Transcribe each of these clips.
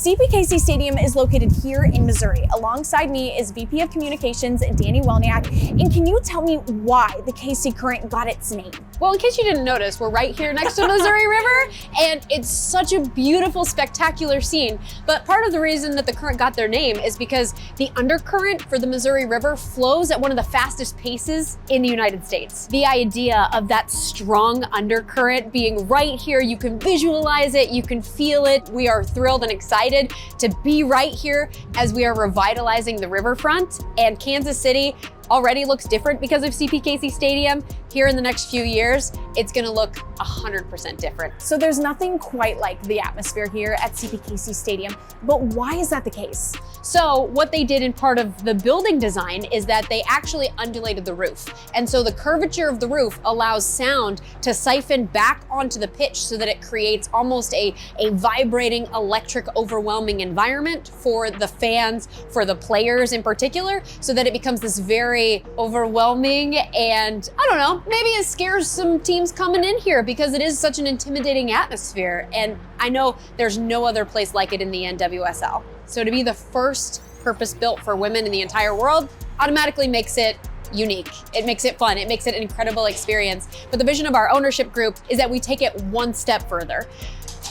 CPKC Stadium is located here in Missouri. Alongside me is VP of Communications, Danny Welniak. And can you tell me why the KC Current got its name? Well, in case you didn't notice, we're right here next to Missouri River, and it's such a beautiful, spectacular scene. But part of the reason that the Current got their name is because the undercurrent for the Missouri River flows at one of the fastest paces in the United States. The idea of that strong undercurrent being right here, you can visualize it, you can feel it. We are thrilled and excited to be right here as we are revitalizing the riverfront, and Kansas City already looks different because of CPKC Stadium. Here in the next few years, it's gonna look 100% different. So there's nothing quite like the atmosphere here at CPKC Stadium, but why is that the case? So what they did in part of the building design is that they actually undulated the roof. And so the curvature of the roof allows sound to siphon back onto the pitch so that it creates almost a vibrating, electric, overwhelming environment for the fans, for the players in particular, so that it becomes this very overwhelming and, I don't know, maybe it scares some teams coming in here because it is such an intimidating atmosphere. And I know there's no other place like it in the NWSL. So to be the first purpose-built for women in the entire world automatically makes it unique. It makes it fun. It makes it an incredible experience. But the vision of our ownership group is that we take it one step further.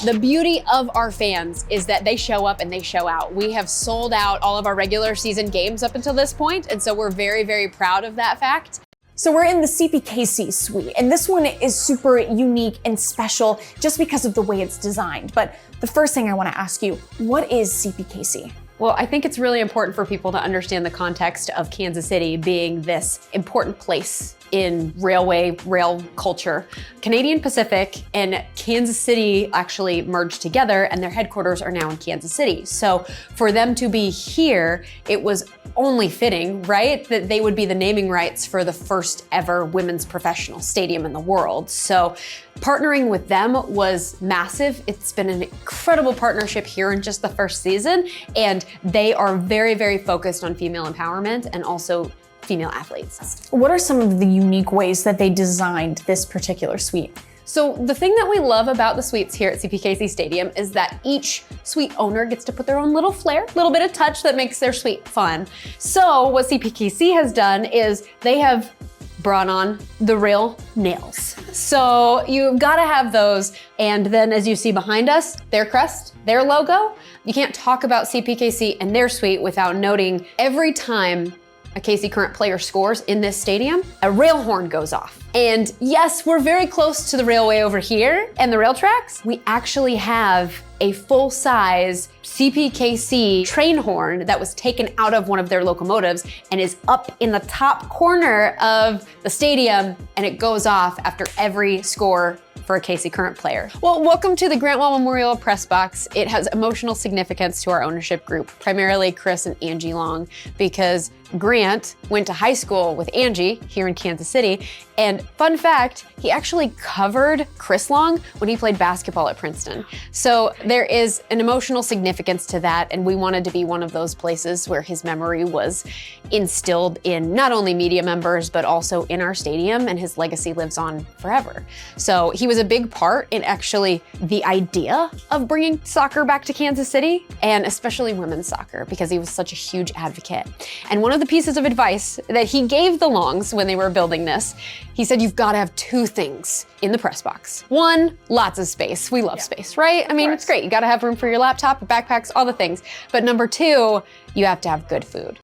The beauty of our fans is that they show up and they show out. We have sold out all of our regular season games up until this point, and so we're very, very proud of that fact. So we're in the CPKC suite, and this one is super unique and special just because of the way it's designed. But the first thing I want to ask you, what is CPKC? Well, I think it's really important for people to understand the context of Kansas City being this important place in rail culture. Canadian Pacific and Kansas City actually merged together, and their headquarters are now in Kansas City. So for them to be here, it was only fitting, right, that they would be the naming rights for the first ever women's professional stadium in the world. So partnering with them was massive. It's been an incredible partnership here in just the first season, and they are very, very focused on female empowerment and also female athletes. What are some of the unique ways that they designed this particular suite? So the thing that we love about the suites here at CPKC Stadium is that each suite owner gets to put their own little flair, little bit of touch that makes their suite fun. So what CPKC has done is they have brought on the real nails. So you've got to have those. And then as you see behind us, their crest, their logo, you can't talk about CPKC and their suite without noting every time a KC Current player scores in this stadium, a rail horn goes off. And yes, we're very close to the railway over here and the rail tracks. We actually have a full-size CPKC train horn that was taken out of one of their locomotives and is up in the top corner of the stadium, and it goes off after every score for a KC Current player. Well, welcome to the Grant Well Memorial Press Box. It has emotional significance to our ownership group, primarily Chris and Angie Long, because Grant went to high school with Angie here in Kansas City. And fun fact, he actually covered Chris Long when he played basketball at Princeton. So there is an emotional significance to that, and we wanted to be one of those places where his memory was instilled in not only media members, but also in our stadium, and his legacy lives on forever. So he was a big part in actually the idea of bringing soccer back to Kansas City, and especially women's soccer, because he was such a huge advocate. And one of the pieces of advice that he gave the Longs when they were building this, he said, you've got to have two things in the press box. One, lots of space. We love space, right? I mean, it's great. You got to have room for your laptop, your backpacks, all the things. But number two, you have to have good food.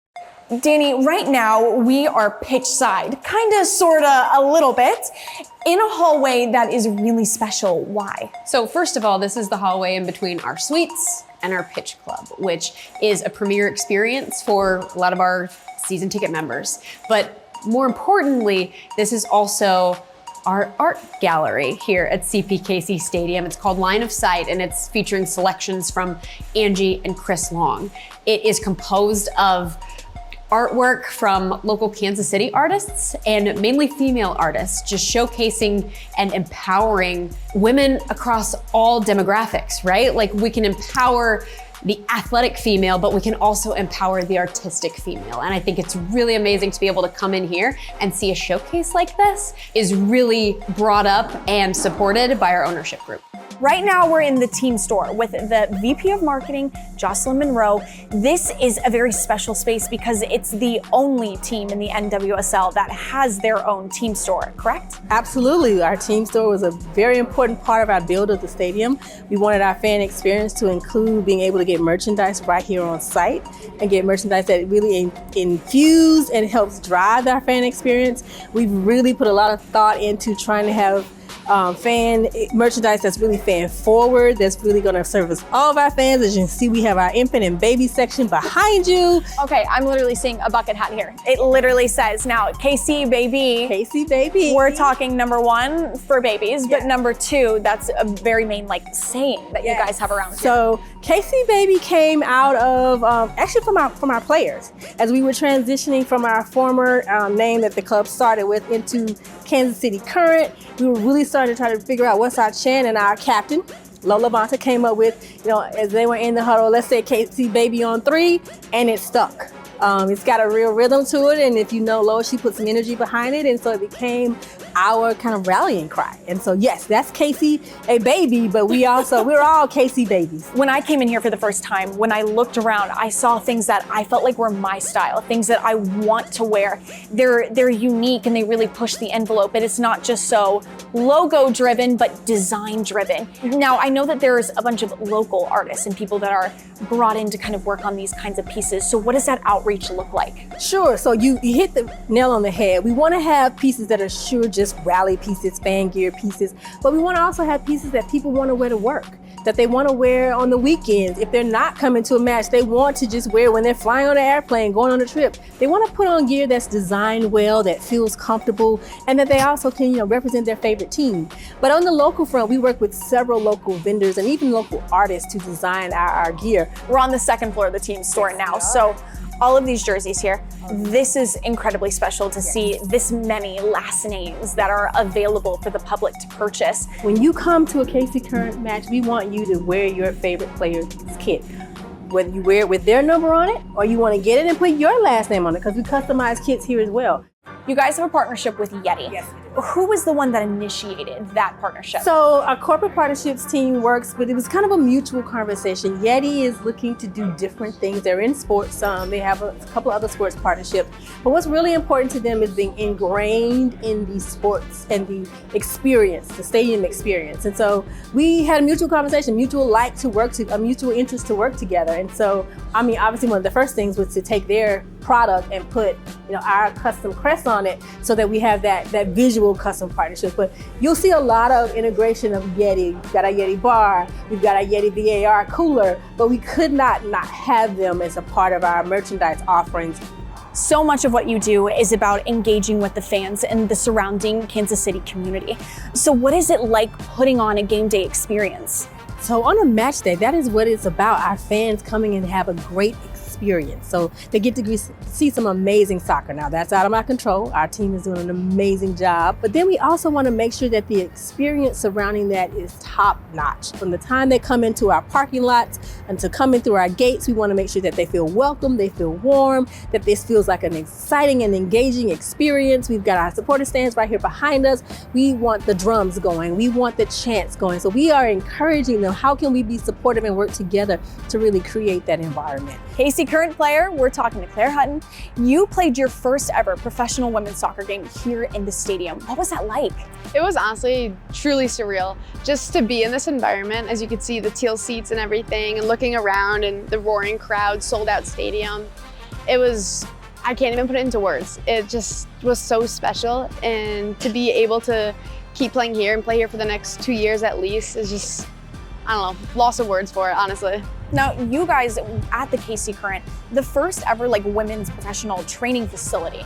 Danny, right now we are pitch side, kind of, sort of, a little bit, in a hallway that is really special. Why? So first of all, this is the hallway in between our suites and our pitch club, which is a premier experience for a lot of our season ticket members. But more importantly, this is also our art gallery here at CPKC Stadium. It's called Line of Sight, and it's featuring selections from Angie and Chris Long. It is composed of artwork from local Kansas City artists and mainly female artists, just showcasing and empowering women across all demographics, right? Like, we can empower the athletic female, but we can also empower the artistic female. And I think it's really amazing to be able to come in here and see a showcase like this is really brought up and supported by our ownership group. Right now we're in the team store with the VP of Marketing, Jocelyn Monroe. This is a very special space because it's the only team in the NWSL that has their own team store, correct? Absolutely. Our team store was a very important part of our build of the stadium. We wanted our fan experience to include being able to get merchandise right here on site and get merchandise that really infuse and helps drive our fan experience. We've really put a lot of thought into trying to have fan merchandise that's really fan forward, that's really going to service all of our fans. As you can see, we have our infant and baby section behind you. Okay, I'm literally seeing a bucket hat here. It literally says now KC baby. KC baby. We're talking number one for babies, but number two, that's a very main like saying that you guys have around here. So KC baby came out of actually from our players as we were transitioning from our former name that the club started with into Kansas City Current. We were really starting to try to figure out what's our chant, and our captain, Lola Bonta, came up with, as they were in the huddle, let's say KC baby on 3, and it stuck. It's got a real rhythm to it, and if you know Lola, she put some energy behind it, and so it became our kind of rallying cry. And so yes, that's KC a baby, but we're all KC babies. When I came in here for the first time, when I looked around, I saw things that I felt like were my style, things that I want to wear. They're unique and they really push the envelope, and it's not just so logo driven, but design driven. Now, I know that there's a bunch of local artists and people that are brought in to kind of work on these kinds of pieces. So what does that outreach look like? Sure, so you hit the nail on the head. We want to have pieces that are sure just rally pieces, fan gear pieces, but we want to also have pieces that people want to wear to work, that they want to wear on the weekends. If they're not coming to a match, they want to just wear when they're flying on an airplane, going on a trip. They want to put on gear that's designed well, that feels comfortable, and that they also can, represent their favorite team. But on the local front, we work with several local vendors and even local artists to design our gear. We're on the second floor of the team store now, so all of these jerseys here, this is incredibly special to see this many last names that are available for the public to purchase. When you come to a KC Current match, we want you to wear your favorite player's kit. Whether you wear it with their number on it or you want to get it and put your last name on it, because we customize kits here as well. You guys have a partnership with YETI. Yes, we do. Who was the one that initiated that partnership? So our corporate partnerships team works, but it was kind of a mutual conversation. YETI is looking to do different things. They're in sports. They have a couple other sports partnerships. But what's really important to them is being ingrained in the sports and the experience, the stadium experience. And so we had a mutual conversation, a mutual interest to work together. And so, obviously one of the first things was to take their product and put, our custom crest on it so that we have that visual custom partnership. But you'll see a lot of integration of YETI. We've got our YETI bar, we've got our YETI VAR cooler, but we could not have them as a part of our merchandise offerings. So much of what you do is about engaging with the fans and the surrounding Kansas City community. So what is it like putting on a game day experience? So on a match day, that is what it's about. Our fans coming and have a great experience. So they get to see some amazing soccer. Now that's out of my control. Our team is doing an amazing job. But then we also want to make sure that the experience surrounding that is top notch. From the time they come into our parking lots and to coming through our gates, we want to make sure that they feel welcome, they feel warm, that this feels like an exciting and engaging experience. We've got our supporter stands right here behind us. We want the drums going. We want the chants going. So we are encouraging them. How can we be supportive and work together to really create that environment? KC Current player, we're talking to Claire Hutton. You played your first ever professional women's soccer game here in the stadium. What was that like? It was honestly truly surreal just to be in this environment. As you could see, the teal seats and everything, and looking around and the roaring crowd, sold out stadium. I can't even put it into words. It just was so special, and to be able to keep playing here and play here for the next 2 years at least is just, I don't know, loss of words for it, honestly. Now, you guys at the KC Current, the first ever women's professional training facility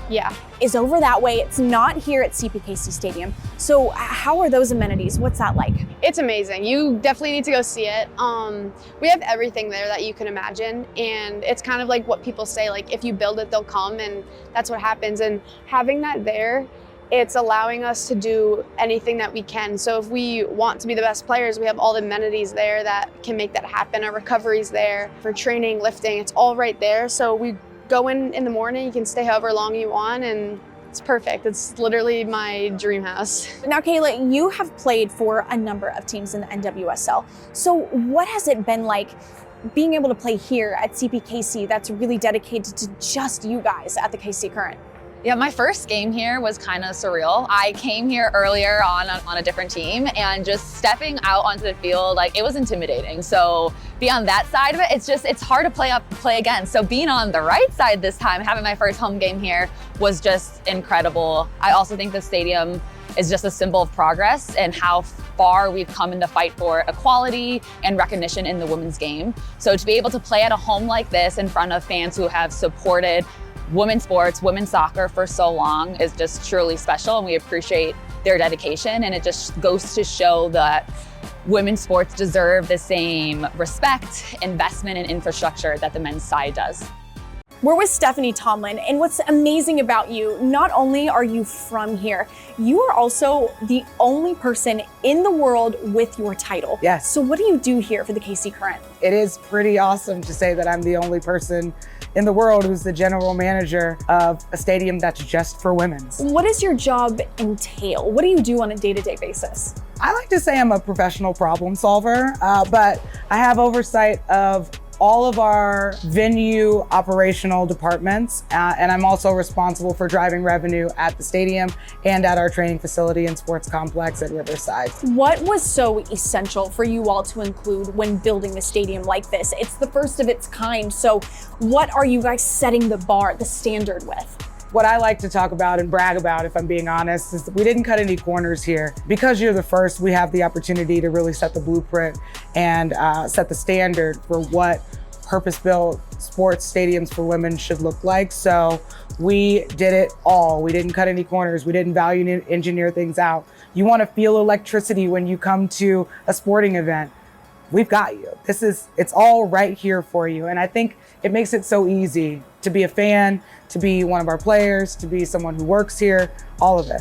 is over that way. It's not here at CPKC Stadium. So how are those amenities? What's that like? It's amazing. You definitely need to go see it. We have everything there that you can imagine. And it's kind of like what people say, if you build it, they'll come, and that's what happens. And having that there, it's allowing us to do anything that we can. So if we want to be the best players, we have all the amenities there that can make that happen. Our recovery's there for training, lifting, it's all right there. So we go in the morning, you can stay however long you want, and It's perfect. It's literally my dream house. Now, Kayla, you have played for a number of teams in the NWSL. So what has it been like being able to play here at CPKC that's really dedicated to just you guys at the KC Current? Yeah, my first game here was kind of surreal. I came here earlier on a different team, and just stepping out onto the field, like, it was intimidating. So beyond that side of it, it's hard to play again. So being on the right side this time, having my first home game here was just incredible. I also think the stadium is just a symbol of progress and how far we've come in the fight for equality and recognition in the women's game. So to be able to play at a home like this in front of fans who have supported women's sports, women's soccer for so long is just truly special, and we appreciate their dedication. And it just goes to show that women's sports deserve the same respect, investment, and infrastructure that the men's side does. We're with Stephanie Tomlin, and what's amazing about you, not only are you from here, you are also the only person in the world with your title. Yes. So what do you do here for the KC Current? It is pretty awesome to say that I'm the only person in the world who's the general manager of a stadium that's just for women's. What does your job entail? What do you do on a day-to-day basis? I like to say I'm a professional problem solver, but I have oversight of all of our venue operational departments, and I'm also responsible for driving revenue at the stadium and at our training facility and sports complex at Riverside. What was so essential for you all to include when building the stadium like this? It's the first of its kind, so what are you guys setting the bar, the standard with? What I like to talk about and brag about, if I'm being honest, is that we didn't cut any corners here. Because you're the first, we have the opportunity to really set the blueprint and set the standard for what purpose-built sports stadiums for women should look like. So we did it all. We didn't cut any corners. We didn't value engineer things out. You want to feel electricity when you come to a sporting event. We've got you. It's all right here for you. And I think it makes it so easy to be a fan, to be one of our players, to be someone who works here, all of it.